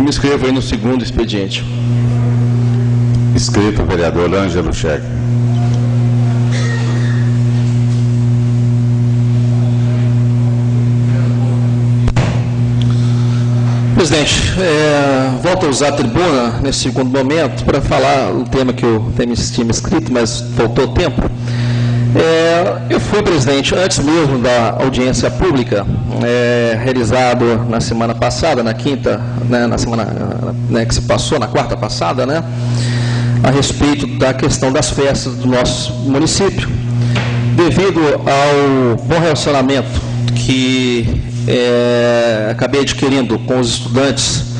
me inscrevo aí no segundo expediente. Inscrito o vereador Ângelo Cheque. Presidente, volto a usar a tribuna nesse segundo momento para falar o tema que eu tinha me inscrito, mas faltou tempo. Eu fui, presidente, antes mesmo da audiência pública, realizado na semana passada, na quinta, né, na semana que se passou, na quarta passada, né, a respeito da questão das festas do nosso município. Devido ao bom relacionamento que acabei adquirindo com os estudantes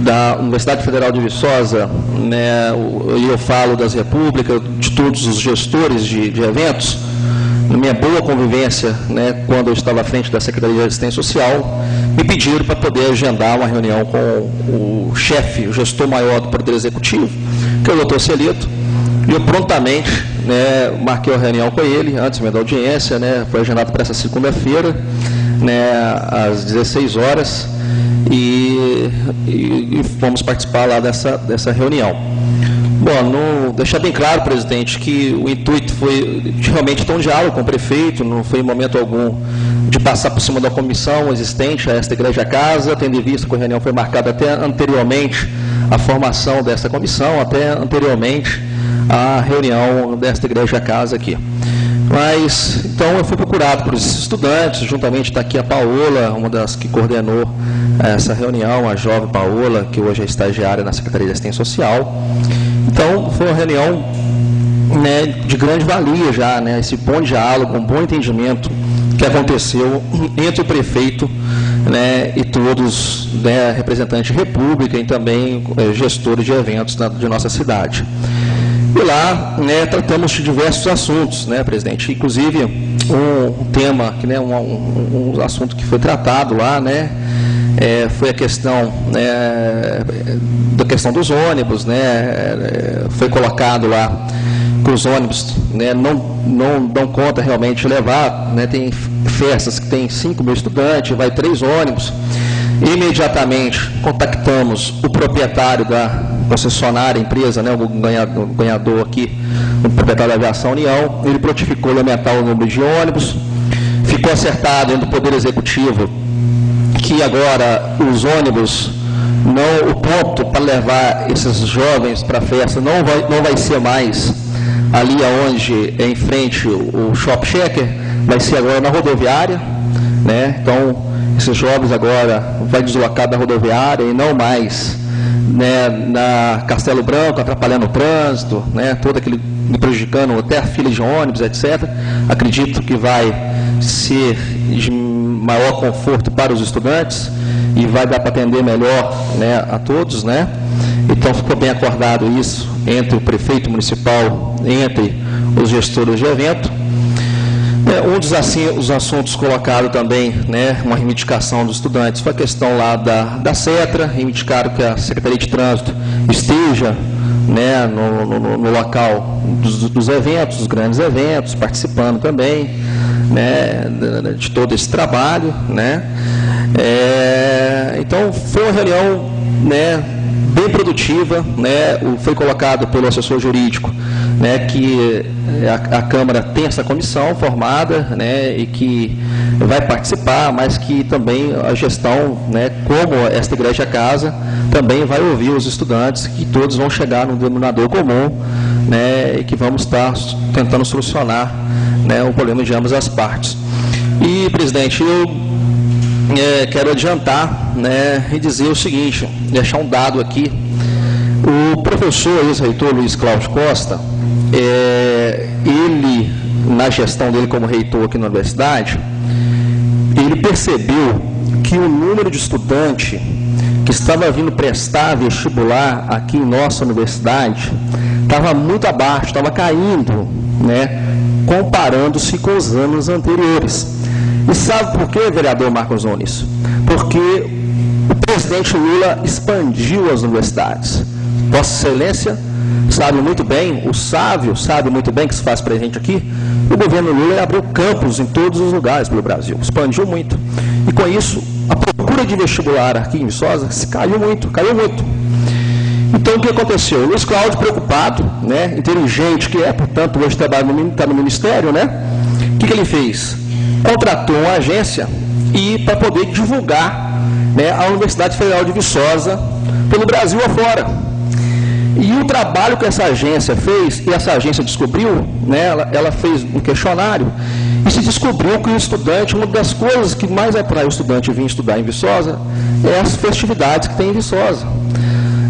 da Universidade Federal de Viçosa, né, eu falo das repúblicas, de todos os gestores de eventos, na minha boa convivência, né, quando eu estava à frente da Secretaria de Assistência Social, me pediram para poder agendar uma reunião com o chefe, o gestor maior do Poder Executivo, que é o doutor Celito, e eu prontamente, né, marquei a reunião com ele, antes mesmo da audiência, né, foi agendado para essa segunda-feira, né, às 16 horas, e vamos participar lá dessa reunião. Bom, deixar bem claro, presidente, que o intuito foi de realmente ter um diálogo com o prefeito, não foi em momento algum de passar por cima da comissão existente a esta igreja-casa, tendo em vista que a reunião foi marcada até anteriormente à formação dessa comissão, até anteriormente à reunião desta igreja-casa aqui. Mas, então, eu fui procurado por esses estudantes, juntamente está aqui a Paola, uma das que coordenou essa reunião, a jovem Paola, que hoje é estagiária na Secretaria de Assistência Social. Então, foi uma reunião, né, de grande valia já, né, esse bom diálogo, um bom entendimento que aconteceu entre o prefeito, né, e todos, né, representantes de república e também gestores de eventos de nossa cidade. E lá, né, tratamos de diversos assuntos, né, presidente, inclusive um tema, que, né, um assunto que foi tratado lá, né, foi a questão, né, da questão dos ônibus, né, foi colocado lá que os ônibus, né, não dão conta realmente de levar, né, tem festas que tem 5.000 estudantes, vai 3 ônibus. Imediatamente contactamos o proprietário da concessionária, empresa, né, o ganhador aqui, o proprietário da Aviação União, ele prontificou em aumentar o número de ônibus, ficou acertado dentro do Poder Executivo que agora os ônibus, o ponto para levar esses jovens para a festa não vai ser mais ali onde é em frente o Shop Checker, vai ser agora na rodoviária, né? Então, esses jovens agora vai deslocar da rodoviária e não mais, né, na Castelo Branco, atrapalhando o trânsito, né, todo aquele, prejudicando até a fila de ônibus, etc. Acredito que vai ser de maior conforto para os estudantes e vai dar para atender melhor, né, a todos, né? Então, ficou bem acordado isso entre o prefeito municipal, entre os gestores de evento. Um dos os assuntos colocados também, né, uma reivindicação dos estudantes, foi a questão lá da CETRA, reivindicaram que a Secretaria de Trânsito esteja, né, no local dos eventos, dos grandes eventos, participando também, né, de todo esse trabalho, né. Então, foi uma reunião, né, bem produtiva, né, foi colocado pelo assessor jurídico, né, que a Câmara tem essa comissão formada, né, e que vai participar, mas que também a gestão, né, como esta igreja-casa, também vai ouvir os estudantes, que todos vão chegar num denominador comum, né, e que vamos estar tentando solucionar, né, o problema de ambas as partes. E, presidente, eu quero adiantar, né, e dizer o seguinte, deixar um dado aqui. O professor ex-reitor Luiz Cláudio Costa, ele, na gestão dele como reitor aqui na universidade, ele percebeu que o número de estudante que estava vindo prestar vestibular aqui em nossa universidade estava muito abaixo, estava caindo, né, comparando-se com os anos anteriores. E sabe por quê, vereador Marcos Nunes? Porque o presidente Lula expandiu as universidades. Vossa Excelência sabe muito bem, o Sávio sabe muito bem que se faz presente aqui, o governo Lula abriu campus em todos os lugares pelo Brasil, expandiu muito. E com isso, a procura procura de vestibular aqui em Viçosa caiu muito. Então, o que aconteceu? O Luiz Cláudio, preocupado, né, inteligente que é, portanto, hoje está no Ministério, né? O que ele fez? Contratou uma agência para poder divulgar, né, a Universidade Federal de Viçosa pelo Brasil afora. E o trabalho que essa agência fez, e essa agência descobriu, né, ela fez um questionário, e se descobriu que o estudante, uma das coisas que mais atrai o estudante a vir estudar em Viçosa é as festividades que tem em Viçosa.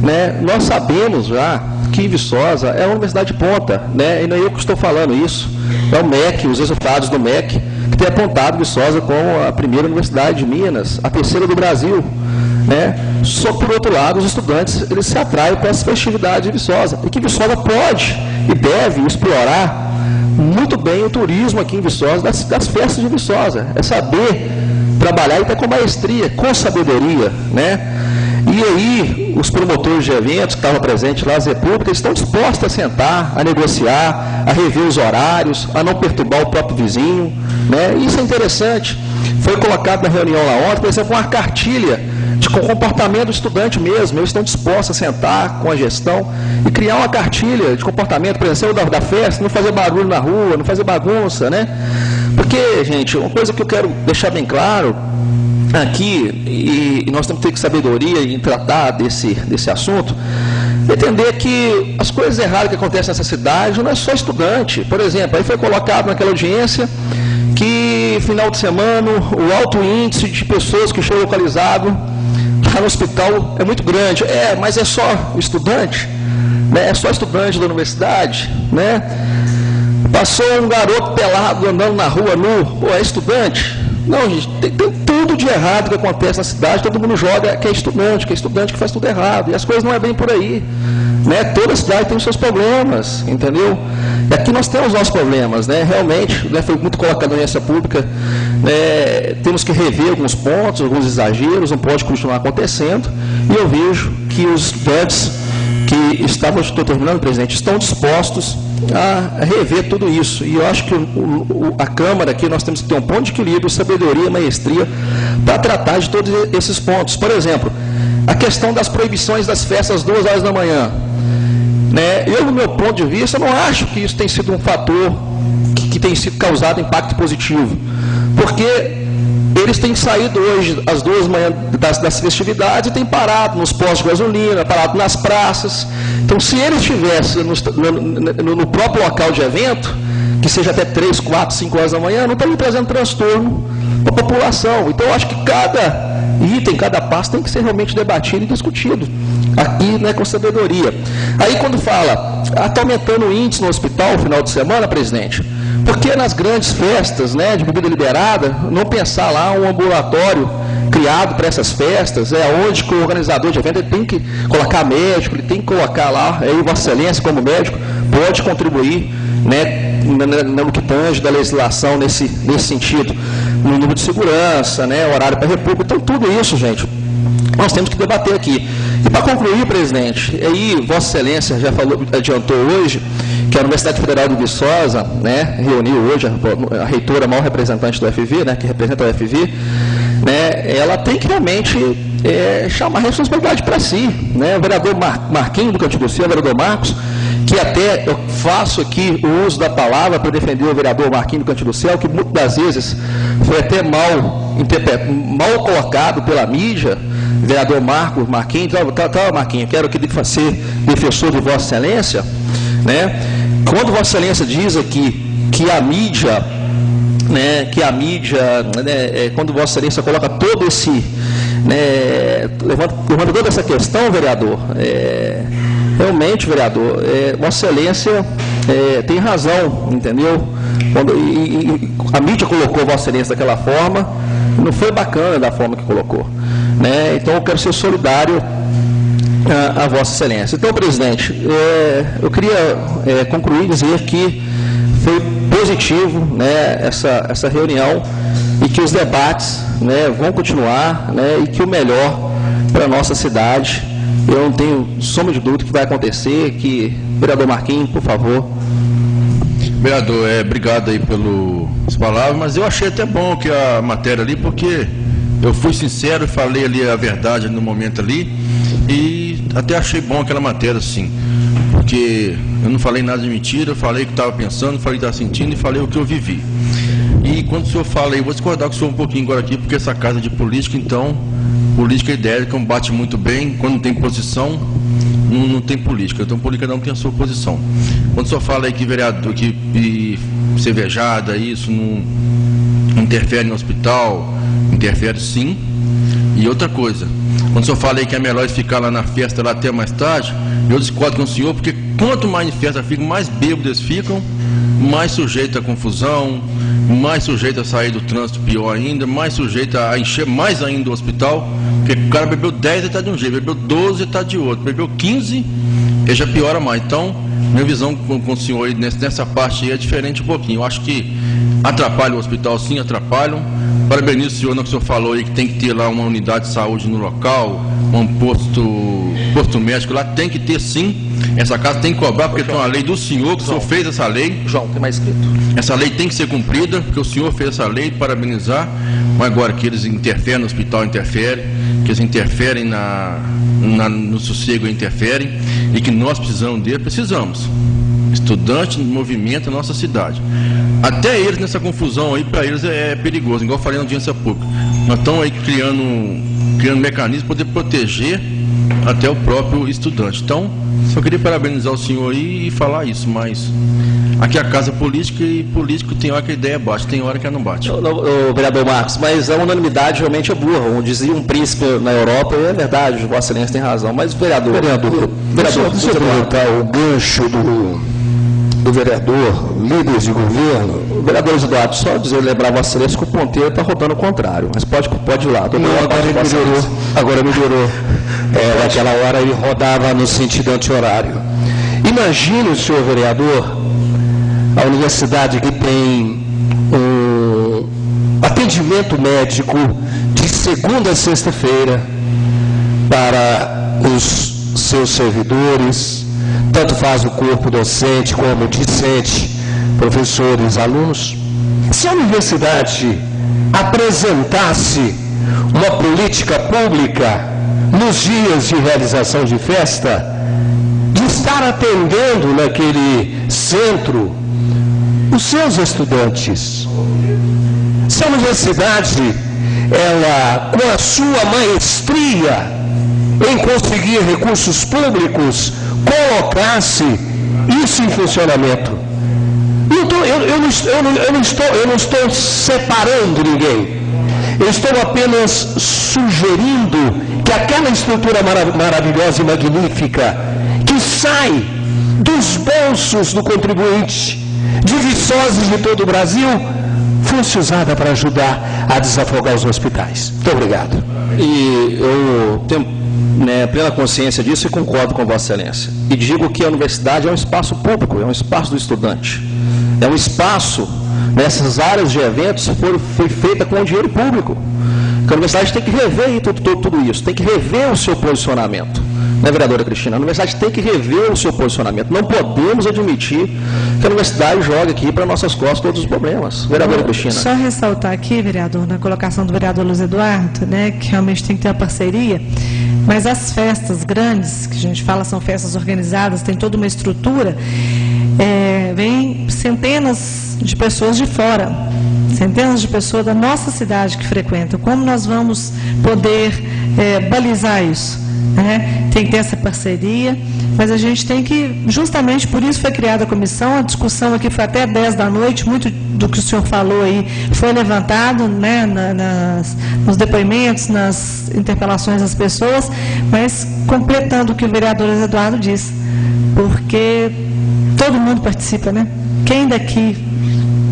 Né? Nós sabemos já que Viçosa é uma universidade de ponta, né? E não é eu que estou falando isso, é o MEC, os resultados do MEC, que tem apontado Viçosa como a primeira universidade de Minas, a terceira do Brasil. Né? Só por outro lado, os estudantes eles se atraem com essa festividade de Viçosa, e que Viçosa pode e deve explorar muito bem o turismo aqui em Viçosa, das festas de Viçosa, é saber trabalhar e até com maestria, com sabedoria, né? E aí, os promotores de eventos que estavam presentes lá, as repúblicas, estão dispostos a sentar, a negociar, a rever os horários, a não perturbar o próprio vizinho, né? Isso é interessante. Foi colocado na reunião lá ontem, por exemplo, uma cartilha com o comportamento do estudante mesmo. Eles estão dispostos a sentar com a gestão e criar uma cartilha de comportamento, por exemplo, da festa, não fazer barulho na rua, não fazer bagunça, né? Porque, gente, uma coisa que eu quero deixar bem claro aqui, e nós temos que ter sabedoria em tratar desse assunto, entender que as coisas erradas que acontecem nessa cidade não é só estudante. Por exemplo, aí foi colocado naquela audiência que, final de semana, o alto índice de pessoas que estão localizadas lá no hospital é muito grande. Mas é só estudante? Né? É só estudante da universidade? Né? Passou um garoto pelado andando na rua nu, é estudante? Não, gente, tem tudo de errado que acontece na cidade, todo mundo joga que é estudante que faz tudo errado, e as coisas não é bem por aí. Né? Toda cidade tem os seus problemas, entendeu? E aqui nós temos os nossos problemas, né? Realmente, né, foi muito colocado na audiência pública, né, temos que rever alguns pontos, alguns exageros, não pode continuar acontecendo, e eu vejo que os estudantes que estavam, estou terminando, presidente, estão dispostos a rever tudo isso. E eu acho que a Câmara aqui, nós temos que ter um ponto de equilíbrio, sabedoria, maestria, para tratar de todos esses pontos. Por exemplo, a questão das proibições das festas às 2 horas da manhã. Né? Eu, no meu ponto de vista, não acho que isso tem sido um fator que tem sido causado impacto positivo. Porque eles têm saído hoje às 2 da manhã das festividades e têm parado nos postos de gasolina, parado nas praças. Então, se eles estivessem no próprio local de evento, que seja até 3, 4, 5 horas da manhã, não estariam trazendo transtorno para a população. Então, eu acho que cada item, cada passo tem que ser realmente debatido e discutido aqui, né, com sabedoria. Aí, quando fala, está aumentando o índice no hospital no final de semana, presidente, por que nas grandes festas, né, de bebida liberada, não pensar lá um ambulatório criado para essas festas, onde que o organizador de evento ele tem que colocar médico, ele tem que colocar lá, aí Vossa Excelência como médico pode contribuir, né, no que tange da legislação nesse sentido, no número de segurança, né, horário para repúblico. Então, tudo isso, gente, nós temos que debater aqui. E para concluir, presidente, aí Vossa Excelência já adiantou hoje que a Universidade Federal de Viçosa, né, reuniu hoje a reitora, a maior representante do UFV, né, que representa o UFV, né, ela tem que realmente chamar a responsabilidade para si. Né, o vereador Marquinhos do Cantinho do Céu, o vereador Marcos, que até eu faço aqui o uso da palavra para defender o vereador Marquinhos do Cantinho do Céu, que muitas das vezes foi até mal colocado pela mídia. Vereador Marquinhos, Marquinhos, quero que ele ser defensor de Vossa Excelência, né? Quando Vossa Excelência diz aqui que a mídia, né, quando Vossa Excelência coloca todo esse, né, levanta toda essa questão, vereador, realmente, vereador, Vossa Excelência tem razão, entendeu? Quando a mídia colocou Vossa Excelência daquela forma, não foi bacana da forma que colocou. Né? Então, eu quero ser solidário a Vossa Excelência. Então, presidente, eu queria concluir e dizer que foi positivo, né, essa reunião e que os debates, né, vão continuar, né, e que o melhor para a nossa cidade, eu não tenho sombra de dúvida que vai acontecer, que, vereador Marquinhos, por favor. Vereador, obrigado aí pelas palavras, mas eu achei até bom que a matéria ali, porque Eu fui sincero e falei ali a verdade no momento ali, e até achei bom aquela matéria, sim, porque eu não falei nada de mentira, eu falei o que estava pensando, falei o que estava sentindo e falei o que eu vivi. E quando o senhor fala aí, eu vou discordar com o senhor um pouquinho agora aqui, porque essa casa de política, então, política ideia combate muito bem, quando não tem posição, não tem política, então política não tem a sua posição. Quando o senhor fala aí que vereador, que cervejada, isso não interfere no hospital, interfere sim. E outra coisa, quando o senhor fala aí que é melhor ficar lá na festa lá até mais tarde, eu discordo com o senhor, porque quanto mais em festa ficam, mais bêbados eles ficam, mais sujeito a confusão, mais sujeito a sair do trânsito, pior ainda, mais sujeito a encher mais ainda o hospital, porque o cara bebeu 10 e está de um jeito, bebeu 12 e está de outro, bebeu 15 e já piora mais. Então, minha visão com o senhor aí nessa parte aí é diferente um pouquinho. Eu acho que atrapalha o hospital, sim, atrapalham. Parabenizo o senhor no que o senhor falou aí, que tem que ter lá uma unidade de saúde no local, um posto médico lá, tem que ter sim. Essa casa tem que cobrar, porque tem uma lei do senhor, que o senhor fez essa lei. João, tem mais escrito. Essa lei tem que ser cumprida, porque o senhor fez essa lei, parabenizar. Mas agora que eles interferem no hospital, interferem, que eles interferem no sossego, interferem, e que nós precisamos deles, precisamos. Estudante, movimento na nossa cidade. Até eles, nessa confusão aí, para eles é perigoso, igual eu falei na audiência pública. Nós estamos aí criando mecanismos para poder proteger até o próprio estudante. Então, só queria parabenizar o senhor aí e falar isso, mas aqui é a casa política e político tem hora que a ideia bate, tem hora que ela não bate. O vereador Marcos, mas a unanimidade realmente é burra. Como dizia um príncipe na Europa, é verdade, Vossa Excelência tem razão. Mas o vereador, deixa eu aproveitar o gancho do vereador, líderes de governo. Vereador Eduardo, só dizer, lembrar Vossa Excelência que o ponteiro está rodando o contrário, mas pode ir lá. Agora melhorou. Naquela hora ele rodava no sentido anti-horário. Imagine o senhor vereador, a universidade que tem um atendimento médico de segunda a sexta-feira para os seus servidores, tanto faz o corpo docente como discente, professores, alunos. Se a universidade apresentasse uma política pública nos dias de realização de festa, de estar atendendo naquele centro os seus estudantes. Se a universidade, ela, com a sua maestria em conseguir recursos públicos, colocasse isso em funcionamento. Eu não estou separando ninguém. Eu estou apenas sugerindo que aquela estrutura maravilhosa e magnífica que sai dos bolsos do contribuinte, de Viçosa de todo o Brasil, fosse usada para ajudar a desafogar os hospitais. Muito obrigado. E eu tenho plena consciência disso e concordo com Vossa Excelência. E digo que a universidade é um espaço público, é um espaço do estudante. É um espaço, nessas áreas de eventos, foi feita com dinheiro público. Que a universidade tem que rever tudo isso, tem que rever o seu posicionamento. Né, vereadora Cristina? A universidade tem que rever o seu posicionamento. Não podemos admitir que a universidade jogue aqui para nossas costas todos os problemas. Vereadora Cristina. Só ressaltar aqui, vereador, na colocação do vereador Luiz Eduardo, né, que realmente tem que ter uma parceria, mas as festas grandes, que a gente fala são festas organizadas, tem toda uma estrutura, vem centenas de pessoas de fora, centenas de pessoas da nossa cidade que frequentam. Como nós vamos poder balizar isso? Tem que ter essa parceria, mas a gente tem que, justamente por isso foi criada a comissão, a discussão aqui foi até 10 da noite, muito do que o senhor falou aí foi levantado, né, nos depoimentos, nas interpelações das pessoas, mas completando o que o vereador Eduardo disse, porque todo mundo participa, né? Quem daqui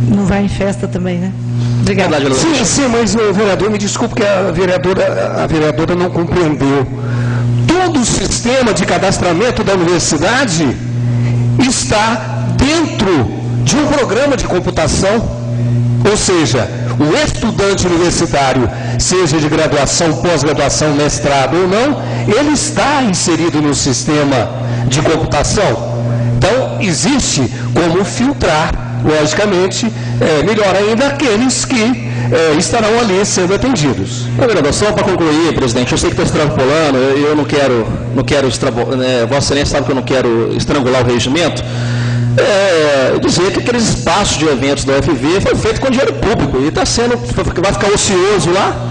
não vai em festa também, né? Obrigada. Sim, mas o vereador, me desculpe que a vereadora não compreendeu. Todo o sistema de cadastramento da universidade está dentro de um programa de computação. Ou seja, o estudante universitário, seja de graduação, pós-graduação, mestrado ou não, ele está inserido no sistema de computação. Então, existe como filtrar logicamente, melhor ainda aqueles que estarão ali sendo atendidos. Vereador, só para concluir, presidente, eu sei que estou extrapolando, eu não quero Vossa Excelência sabe que eu não quero estrangular o regimento, dizer que aqueles espaços de eventos da UFV foi feito com dinheiro público e vai ficar ocioso lá,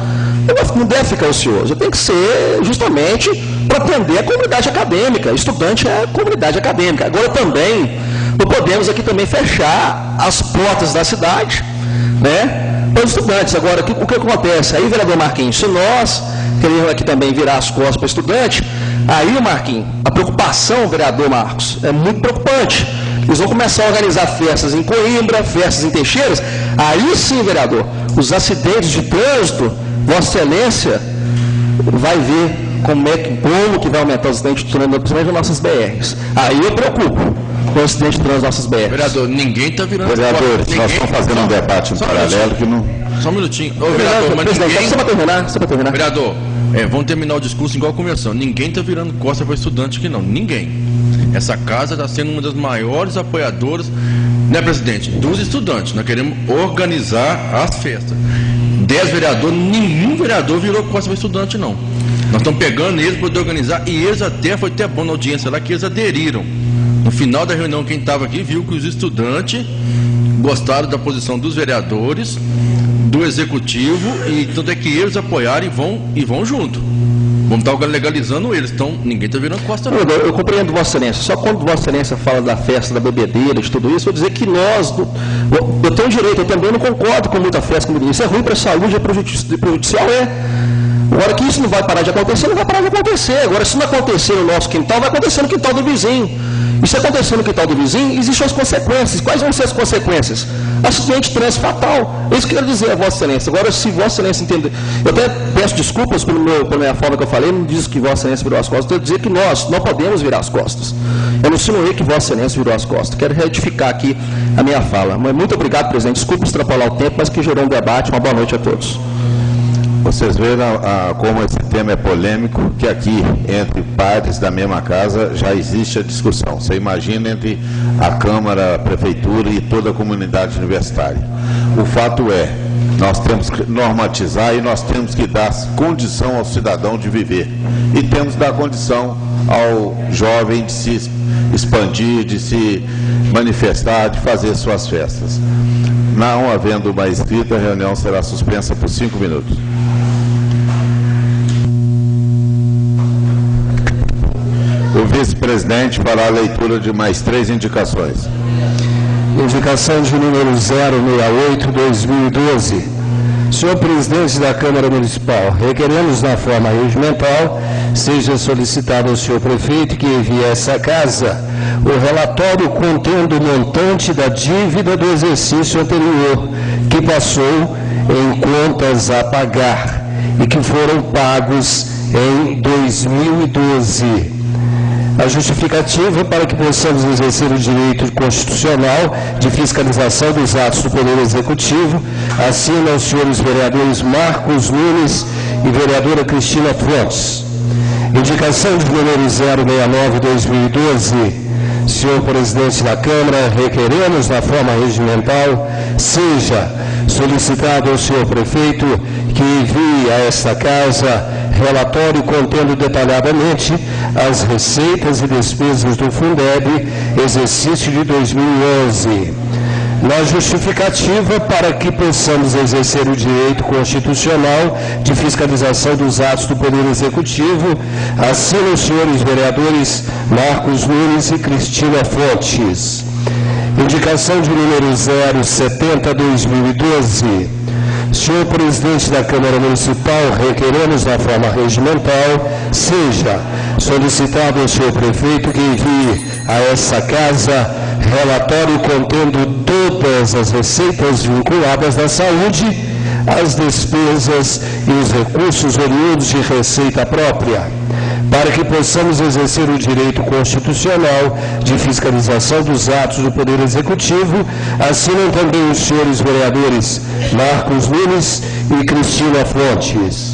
não deve ficar ocioso, tem que ser justamente para atender a comunidade acadêmica, estudante é a comunidade acadêmica. Agora também, não podemos aqui também fechar as portas da cidade, né, para os estudantes. Agora, o que acontece? Aí, vereador Marquinhos, se nós queremos aqui também virar as costas para o estudante, aí, Marquinhos, a preocupação, vereador Marcos, é muito preocupante. Eles vão começar a organizar festas em Coimbra, festas em Teixeiras. Aí sim, vereador, os acidentes de trânsito, Vossa Excelência vai ver como que vai aumentar os acidentes de trânsito, principalmente nas nossas BRs. Aí eu preocupo com o acidente de trânsito nas nossas BRs. Vereador, ninguém está virando... Vereadores, nós estamos fazendo um debate em paralelo que não... Só um minutinho. Ô, vereador, mas ninguém... Só para terminar. Vereador, vamos terminar o discurso igual começou. Ninguém está virando costa para estudante aqui, não. Ninguém. Essa casa está sendo uma das maiores apoiadoras, né, presidente, dos estudantes. Nós queremos organizar as festas. 10 vereadores, nenhum vereador virou costa para estudante, não. Nós estamos pegando eles para poder organizar, e eles foi até bom na audiência lá, que eles aderiram. No final da reunião, quem estava aqui viu que os estudantes gostaram da posição dos vereadores, do executivo, e tanto é que eles apoiaram e vão junto. Vamos estar legalizando eles, então ninguém está virando costa não. Eu compreendo Vossa Excelência, só quando Vossa Excelência fala da festa, da bebedeira, de tudo isso, vou dizer que nós, eu tenho direito, eu também não concordo com muita festa, como isso é ruim para a saúde, é prejudicial, Agora que isso não vai parar de acontecer, não vai parar de acontecer. Agora, se não acontecer no nosso quintal, vai acontecer no quintal do vizinho. E se acontecer no quintal do vizinho, existem as consequências. Quais vão ser as consequências? Acidente de trânsito fatal. É isso que eu quero dizer a Vossa Excelência. Agora, se Vossa Excelência entender... Eu até peço desculpas pela minha forma que eu falei, não disse que Vossa Excelência virou as costas, eu quero dizer que nós não podemos virar as costas. Eu não insinuei que Vossa Excelência virou as costas. Quero retificar aqui a minha fala. Mas muito obrigado, presidente. Desculpe extrapolar o tempo, mas que gerou um debate. Uma boa noite a todos. Vocês veem como esse tema é polêmico, que aqui, entre pares da mesma casa, já existe a discussão. Você imagina entre a Câmara, a Prefeitura e toda a comunidade universitária. O fato é, nós temos que normatizar e nós temos que dar condição ao cidadão de viver. E temos que dar condição ao jovem de se expandir, de se manifestar, de fazer suas festas. Não havendo uma escrita, a reunião será suspensa por 5 minutos. O vice-presidente fará a leitura de mais 3 indicações. Indicação de número 068/2012. Senhor presidente da Câmara Municipal, requeremos na forma regimental, seja solicitado ao senhor prefeito que envie a essa casa o relatório contendo o montante da dívida do exercício anterior, que passou em contas a pagar e que foram pagos em 2012. A justificativa para que possamos exercer o direito constitucional de fiscalização dos atos do Poder Executivo assinam os senhores vereadores Marcos Nunes e vereadora Cristina Fontes. Indicação de número 069/2012. Senhor presidente da Câmara, requeremos na forma regimental, seja solicitado ao senhor prefeito que envie a esta casa relatório contendo detalhadamente as receitas e despesas do Fundeb, exercício de 2011. Na justificativa, para que possamos exercer o direito constitucional de fiscalização dos atos do Poder Executivo, assinam os senhores vereadores Marcos Nunes e Cristina Fontes. Indicação de número 070/2012. Senhor presidente da Câmara Municipal, requeremos na forma regimental, seja solicitado ao senhor prefeito que envie a essa casa relatório contendo todas as receitas vinculadas à saúde, as despesas e os recursos oriundos de receita própria, para que possamos exercer o direito constitucional de fiscalização dos atos do Poder Executivo, assinam também os senhores vereadores Marcos Nunes e Cristina Fontes.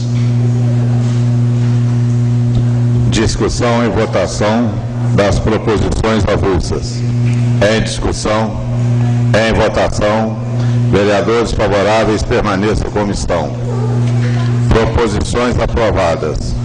Discussão e votação das proposições avulsas. Em discussão. Em votação. Vereadores favoráveis permaneçam como estão. Proposições aprovadas.